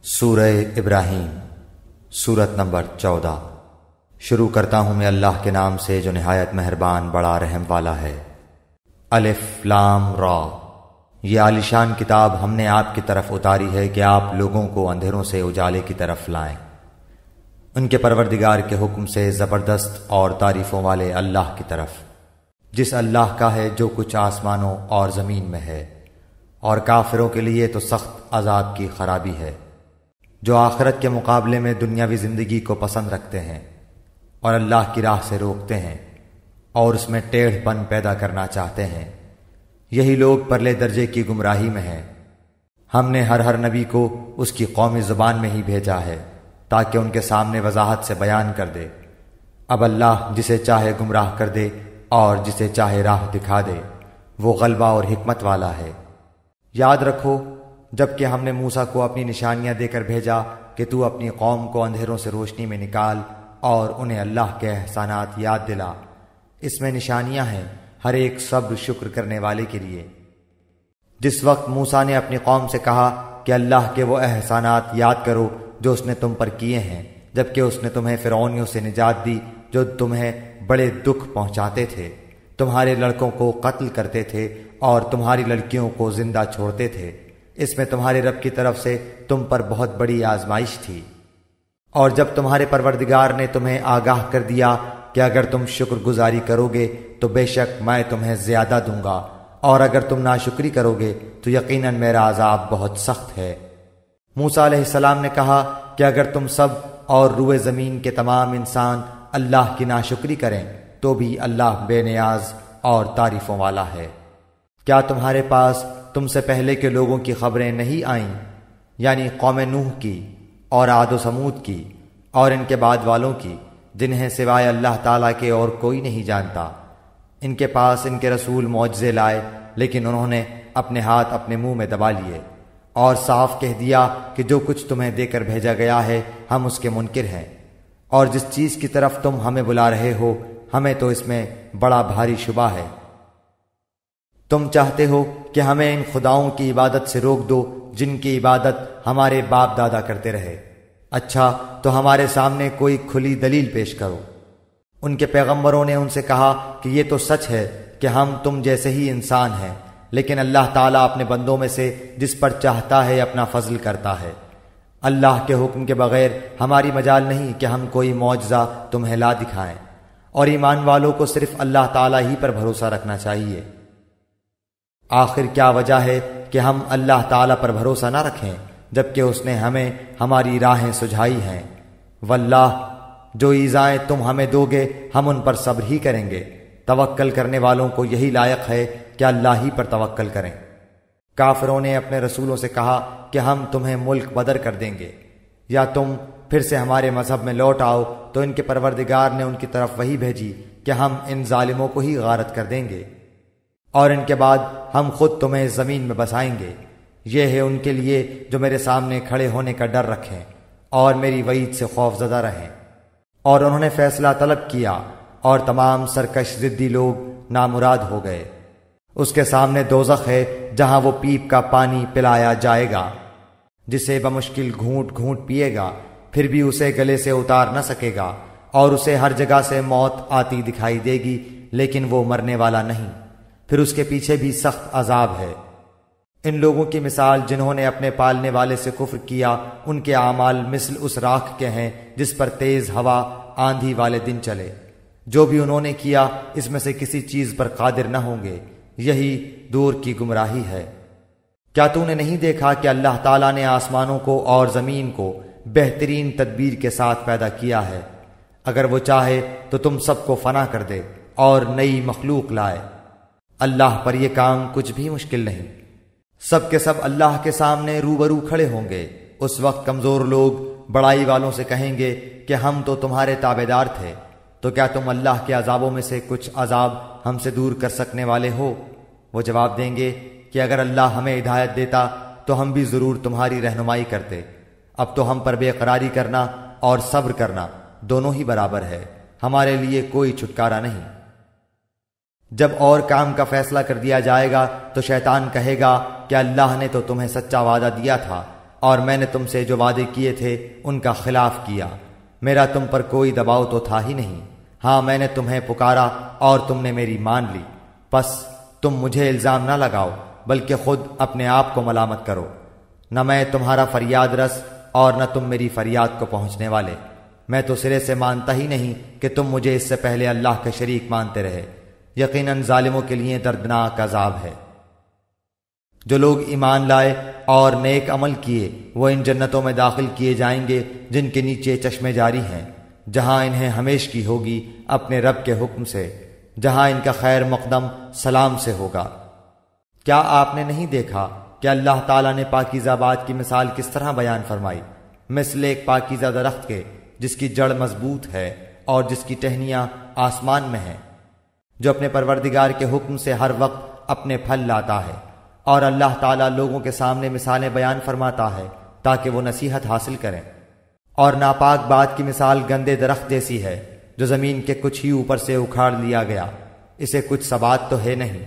سورہ ابراہیم سورت نمبر 14۔ شروع کرتا ہوں میں اللہ کے نام سے جو نہایت مہربان بڑا رحم والا ہے۔ الف لام را، یہ عالیشان کتاب ہم نے آپ کی طرف اتاری ہے کہ آپ لوگوں کو اندھیروں سے اجالے کی طرف لائیں، ان کے پروردگار کے حکم سے زبردست اور تعریفوں والے اللہ کی طرف، جس اللہ کا ہے جو کچھ آسمانوں اور زمین میں ہے، اور کافروں کے لیے تو سخت عذاب کی خرابی ہے، جو آخرت کے مقابلے میں دنیاوی زندگی کو پسند رکھتے ہیں اور اللہ کی راہ سے روکتے ہیں اور اس میں ٹیڑھ پن پیدا کرنا چاہتے ہیں، یہی لوگ پرلے درجے کی گمراہی میں ہیں۔ ہم نے ہر نبی کو اس کی قومی زبان میں ہی بھیجا ہے تاکہ ان کے سامنے وضاحت سے بیان کر دے۔ اب اللہ جسے چاہے گمراہ کر دے اور جسے چاہے راہ دکھا دے، وہ غلبہ اور حکمت والا ہے۔ یاد رکھو جبکہ ہم نے موسیٰ کو اپنی نشانیاں دے کر بھیجا کہ تو اپنی قوم کو اندھیروں سے روشنی میں نکال اور انہیں اللہ کے احسانات یاد دلا، اس میں نشانیاں ہیں ہر ایک صبر شکر کرنے والے کے لیے۔ جس وقت موسیٰ نے اپنی قوم سے کہا کہ اللہ کے وہ احسانات یاد کرو جو اس نے تم پر کیے ہیں، جبکہ اس نے تمہیں فرعونیوں سے نجات دی جو تمہیں بڑے دکھ پہنچاتے تھے، تمہارے لڑکوں کو قتل کرتے تھے اور تمہاری لڑکیوں کو زندہ چھوڑتے تھے، اس میں تمہارے رب کی طرف سے تم پر بہت بڑی آزمائش تھی۔ اور جب تمہارے پروردگار نے تمہیں آگاہ کر دیا کہ اگر تم شکر گزاری کرو گے تو بے شک میں تمہیں زیادہ دوں گا، اور اگر تم ناشکری کرو گے تو یقیناً میرا عذاب بہت سخت ہے۔ موسیٰ علیہ السلام نے کہا کہ اگر تم سب اور روئے زمین کے تمام انسان اللہ کی ناشکری کریں تو بھی اللہ بے نیاز اور تعریفوں والا ہے۔ کیا تمہارے پاس تم سے پہلے کے لوگوں کی خبریں نہیں آئیں، یعنی قوم نوح کی اور عاد و سمود کی اور ان کے بعد والوں کی، جنہیں سوائے اللہ تعالیٰ کے اور کوئی نہیں جانتا؟ ان کے پاس ان کے رسول معجزے لائے، لیکن انہوں نے اپنے ہاتھ اپنے منہ میں دبا لیے اور صاف کہہ دیا کہ جو کچھ تمہیں دے کر بھیجا گیا ہے ہم اس کے منکر ہیں، اور جس چیز کی طرف تم ہمیں بلا رہے ہو ہمیں تو اس میں بڑا بھاری شبہ ہے۔ تم چاہتے ہو کہ ہمیں ان خداؤں کی عبادت سے روک دو جن کی عبادت ہمارے باپ دادا کرتے رہے، اچھا تو ہمارے سامنے کوئی کھلی دلیل پیش کرو۔ ان کے پیغمبروں نے ان سے کہا کہ یہ تو سچ ہے کہ ہم تم جیسے ہی انسان ہیں، لیکن اللہ تعالیٰ اپنے بندوں میں سے جس پر چاہتا ہے اپنا فضل کرتا ہے۔ اللہ کے حکم کے بغیر ہماری مجال نہیں کہ ہم کوئی معجزہ تمہیں لا دکھائیں، اور ایمان والوں کو صرف اللہ تعالیٰ ہی پر بھروسہ رکھنا چاہیے۔ آخر کیا وجہ ہے کہ ہم اللہ تعالیٰ پر بھروسہ نہ رکھیں جبکہ اس نے ہمیں ہماری راہیں سجھائی ہیں؟ واللہ جو ایذائیں تم ہمیں دو گے ہم ان پر صبر ہی کریں گے، توکل کرنے والوں کو یہی لائق ہے کہ اللہ ہی پر توکل کریں۔ کافروں نے اپنے رسولوں سے کہا کہ ہم تمہیں ملک بدر کر دیں گے، یا تم پھر سے ہمارے مذہب میں لوٹ آؤ، تو ان کے پروردگار نے ان کی طرف وحی بھیجی کہ ہم ان ظالموں کو ہی غارت کر دیں گے، اور ان کے بعد ہم خود تمہیں زمین میں بسائیں گے۔ یہ ہے ان کے لیے جو میرے سامنے کھڑے ہونے کا ڈر رکھیں اور میری وعید سے خوف زدہ رہیں۔ اور انہوں نے فیصلہ طلب کیا اور تمام سرکش ضدی لوگ نامراد ہو گئے۔ اس کے سامنے دوزخ ہے جہاں وہ پیپ کا پانی پلایا جائے گا، جسے بمشکل گھونٹ گھونٹ پیے گا، پھر بھی اسے گلے سے اتار نہ سکے گا، اور اسے ہر جگہ سے موت آتی دکھائی دے گی لیکن وہ مرنے والا نہیں، پھر اس کے پیچھے بھی سخت عذاب ہے۔ ان لوگوں کی مثال جنہوں نے اپنے پالنے والے سے کفر کیا، ان کے اعمال مثل اس راکھ کے ہیں جس پر تیز ہوا آندھی والے دن چلے۔ جو بھی انہوں نے کیا اس میں سے کسی چیز پر قادر نہ ہوں گے، یہی دور کی گمراہی ہے۔ کیا تو نے نہیں دیکھا کہ اللہ تعالیٰ نے آسمانوں کو اور زمین کو بہترین تدبیر کے ساتھ پیدا کیا ہے؟ اگر وہ چاہے تو تم سب کو فنا کر دے اور نئی مخلوق لائے۔ اللہ پر یہ کام کچھ بھی مشکل نہیں۔ سب کے سب اللہ کے سامنے روبرو کھڑے ہوں گے۔ اس وقت کمزور لوگ بڑائی والوں سے کہیں گے کہ ہم تو تمہارے تابعدار تھے، تو کیا تم اللہ کے عذابوں میں سے کچھ عذاب ہم سے دور کر سکنے والے ہو؟ وہ جواب دیں گے کہ اگر اللہ ہمیں ہدایت دیتا تو ہم بھی ضرور تمہاری رہنمائی کرتے۔ اب تو ہم پر بے قراری کرنا اور صبر کرنا دونوں ہی برابر ہے، ہمارے لیے کوئی چھٹکارا نہیں۔ جب اور کام کا فیصلہ کر دیا جائے گا تو شیطان کہے گا کہ اللہ نے تو تمہیں سچا وعدہ دیا تھا، اور میں نے تم سے جو وعدے کیے تھے ان کا خلاف کیا۔ میرا تم پر کوئی دباؤ تو تھا ہی نہیں، ہاں میں نے تمہیں پکارا اور تم نے میری مان لی، پس تم مجھے الزام نہ لگاؤ بلکہ خود اپنے آپ کو ملامت کرو۔ نہ میں تمہارا فریاد رس اور نہ تم میری فریاد کو پہنچنے والے۔ میں تو سرے سے مانتا ہی نہیں کہ تم مجھے اس سے پہلے اللہ کے شریک مانتے رہے۔ یقیناً ظالموں کے لیے دردناک عذاب ہے۔ جو لوگ ایمان لائے اور نیک عمل کیے وہ ان جنتوں میں داخل کیے جائیں گے جن کے نیچے چشمے جاری ہیں، جہاں انہیں ہمیشہ کی ہوگی اپنے رب کے حکم سے، جہاں ان کا خیر مقدم سلام سے ہوگا۔ کیا آپ نے نہیں دیکھا کہ اللہ تعالیٰ نے پاکیزہ بات کی مثال کس طرح بیان فرمائی؟ مثل ایک پاکیزہ درخت کے جس کی جڑ مضبوط ہے اور جس کی ٹہنیاں آسمان میں ہیں، جو اپنے پروردگار کے حکم سے ہر وقت اپنے پھل لاتا ہے۔ اور اللہ تعالیٰ لوگوں کے سامنے مثالیں بیان فرماتا ہے تاکہ وہ نصیحت حاصل کریں۔ اور ناپاک بات کی مثال گندے درخت جیسی ہے جو زمین کے کچھ ہی اوپر سے اکھاڑ لیا گیا، اسے کچھ ثبات تو ہے نہیں۔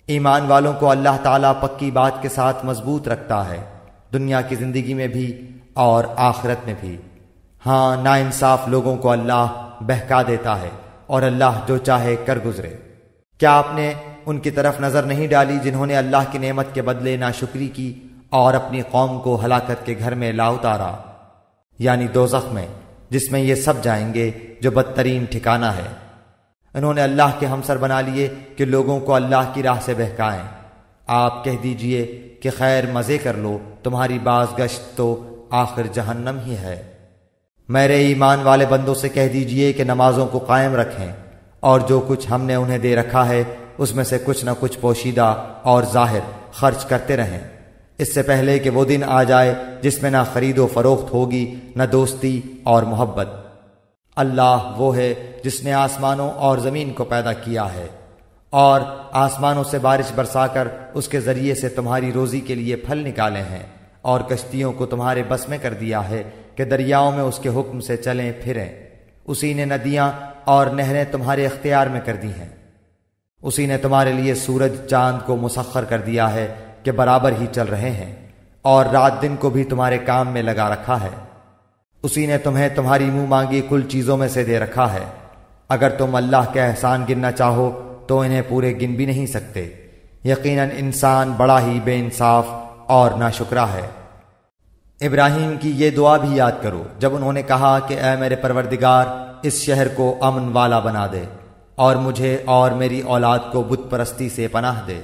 ایمان والوں کو اللہ تعالیٰ پکی بات کے ساتھ مضبوط رکھتا ہے، دنیا کی زندگی میں بھی اور آخرت میں بھی۔ ہاں ناانصاف لوگوں کو اللہ بہکا دیتا ہے اور اللہ جو چاہے کر گزرے۔ کیا آپ نے ان کی طرف نظر نہیں ڈالی جنہوں نے اللہ کی نعمت کے بدلے ناشکری کی اور اپنی قوم کو ہلاکت کے گھر میں لا اتارا، یعنی دوزخ میں، جس میں یہ سب جائیں گے جو بدترین ٹھکانہ ہے۔ انہوں نے اللہ کے ہمسر بنا لیے کہ لوگوں کو اللہ کی راہ سے بہکائیں۔ آپ کہہ دیجئے کہ خیر مزے کر لو، تمہاری باز گشت تو آخر جہنم ہی ہے۔ میرے ایمان والے بندوں سے کہہ دیجئے کہ نمازوں کو قائم رکھیں اور جو کچھ ہم نے انہیں دے رکھا ہے اس میں سے کچھ نہ کچھ پوشیدہ اور ظاہر خرچ کرتے رہیں، اس سے پہلے کہ وہ دن آ جائے جس میں نہ خرید و فروخت ہوگی نہ دوستی اور محبت۔ اللہ وہ ہے جس نے آسمانوں اور زمین کو پیدا کیا ہے اور آسمانوں سے بارش برسا کر اس کے ذریعے سے تمہاری روزی کے لیے پھل نکالے ہیں، اور کشتیوں کو تمہارے بس میں کر دیا ہے کہ دریاؤں میں اس کے حکم سے چلیں پھریں۔ اسی نے ندیاں اور نہریں تمہارے اختیار میں کر دی ہیں۔ اسی نے تمہارے لیے سورج چاند کو مسخر کر دیا ہے کہ برابر ہی چل رہے ہیں، اور رات دن کو بھی تمہارے کام میں لگا رکھا ہے۔ اسی نے تمہیں تمہاری منہ مانگی کل چیزوں میں سے دے رکھا ہے۔ اگر تم اللہ کے احسان گننا چاہو تو انہیں پورے گن بھی نہیں سکتے۔ یقیناً انسان بڑا ہی بے انصاف اور ناشکرا ہے۔ ابراہیم کی یہ دعا بھی یاد کرو جب انہوں نے کہا کہ اے میرے پروردگار، اس شہر کو امن والا بنا دے اور مجھے اور میری اولاد کو بت پرستی سے پناہ دے۔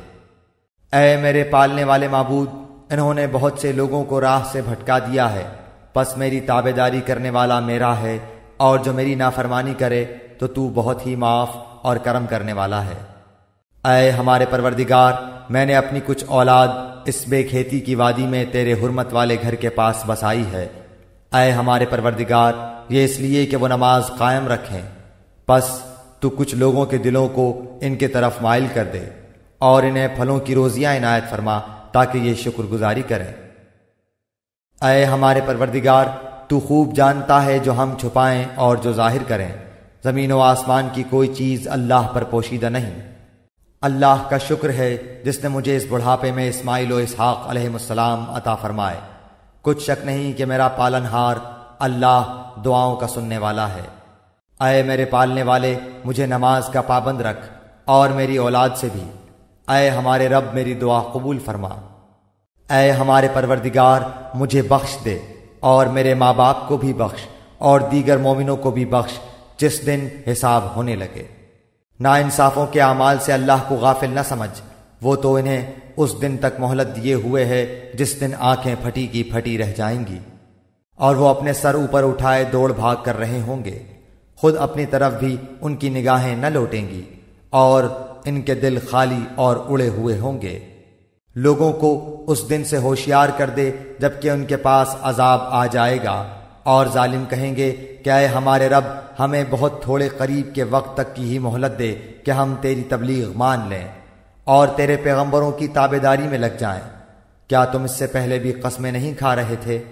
اے میرے پالنے والے معبود، انہوں نے بہت سے لوگوں کو راہ سے بھٹکا دیا ہے، پس میری تابعداری کرنے والا میرا ہے، اور جو میری نافرمانی کرے تو تو بہت ہی معاف اور کرم کرنے والا ہے۔ اے ہمارے پروردگار، میں نے اپنی کچھ اولاد اس بے کھیتی کی وادی میں تیرے حرمت والے گھر کے پاس بسائی ہے۔ اے ہمارے پروردگار، یہ اس لیے کہ وہ نماز قائم رکھیں، پس تو کچھ لوگوں کے دلوں کو ان کے طرف مائل کر دے اور انہیں پھلوں کی روزیاں عنایت فرما تاکہ یہ شکر گزاری کریں۔ اے ہمارے پروردگار، تو خوب جانتا ہے جو ہم چھپائیں اور جو ظاہر کریں۔ زمین و آسمان کی کوئی چیز اللہ پر پوشیدہ نہیں۔ اللہ کا شکر ہے جس نے مجھے اس بڑھاپے میں اسماعیل و اسحاق علیہ السلام عطا فرمائے۔ کچھ شک نہیں کہ میرا پالن ہار اللہ دعاؤں کا سننے والا ہے۔ اے میرے پالنے والے، مجھے نماز کا پابند رکھ اور میری اولاد سے بھی۔ اے ہمارے رب، میری دعا قبول فرما۔ اے ہمارے پروردگار، مجھے بخش دے اور میرے ماں باپ کو بھی بخش اور دیگر مومنوں کو بھی بخش جس دن حساب ہونے لگے۔ ناانصافوں کے اعمال سے اللہ کو غافل نہ سمجھ، وہ تو انہیں اس دن تک مہلت دیے ہوئے ہے جس دن آنکھیں پھٹی کی پھٹی رہ جائیں گی، اور وہ اپنے سر اوپر اٹھائے دوڑ بھاگ کر رہے ہوں گے۔ خود اپنی طرف بھی ان کی نگاہیں نہ لوٹیں گی اور ان کے دل خالی اور اڑے ہوئے ہوں گے۔ لوگوں کو اس دن سے ہوشیار کر دے جبکہ ان کے پاس عذاب آ جائے گا، اور ظالم کہیں گے کہ اے ہمارے رب، ہمیں بہت تھوڑے قریب کے وقت تک کی ہی مہلت دے کہ ہم تیری تبلیغ مان لیں اور تیرے پیغمبروں کی تابعداری میں لگ جائیں۔ کیا تم اس سے پہلے بھی قسمیں نہیں کھا رہے تھے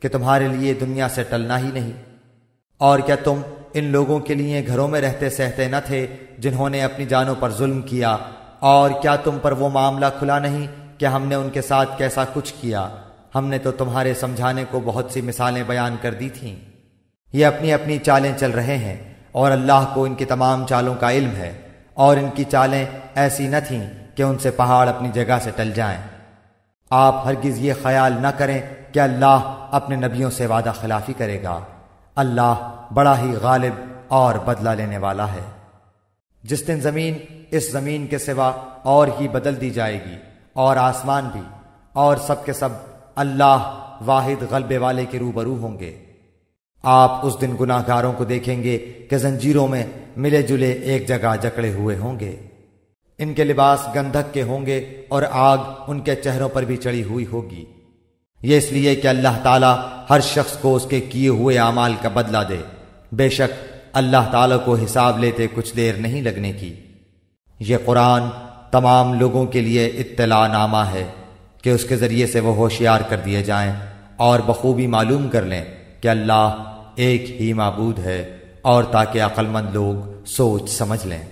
کہ تمہارے لیے دنیا سے ٹلنا ہی نہیں؟ اور کیا تم ان لوگوں کے لیے گھروں میں رہتے سہتے نہ تھے جنہوں نے اپنی جانوں پر ظلم کیا؟ اور کیا تم پر وہ معاملہ کھلا نہیں کہ ہم نے ان کے ساتھ کیسا کچھ کیا؟ ہم نے تو تمہارے سمجھانے کو بہت سی مثالیں بیان کر دی تھیں۔ یہ اپنی اپنی چالیں چل رہے ہیں اور اللہ کو ان کی تمام چالوں کا علم ہے، اور ان کی چالیں ایسی نہ تھیں کہ ان سے پہاڑ اپنی جگہ سے ٹل جائیں۔ آپ ہرگز یہ خیال نہ کریں کہ اللہ اپنے نبیوں سے وعدہ خلافی کرے گا۔ اللہ بڑا ہی غالب اور بدلہ لینے والا ہے۔ جس دن زمین اس زمین کے سوا اور ہی بدل دی جائے گی، اور آسمان بھی، اور سب کے سب اللہ واحد غلبے والے کے روبرو ہوں گے۔ آپ اس دن گناہ گاروں کو دیکھیں گے کہ زنجیروں میں ملے جلے ایک جگہ جکڑے ہوئے ہوں گے۔ ان کے لباس گندھک کے ہوں گے اور آگ ان کے چہروں پر بھی چڑھی ہوئی ہوگی۔ یہ اس لیے کہ اللہ تعالیٰ ہر شخص کو اس کے کیے ہوئے اعمال کا بدلہ دے۔ بے شک اللہ تعالیٰ کو حساب لیتے کچھ دیر نہیں لگنے کی۔ یہ قرآن تمام لوگوں کے لیے اطلاع نامہ ہے کہ اس کے ذریعے سے وہ ہوشیار کر دیے جائیں اور بخوبی معلوم کر لیں کہ اللہ ایک ہی معبود ہے، اور تاکہ عقل مند لوگ سوچ سمجھ لیں۔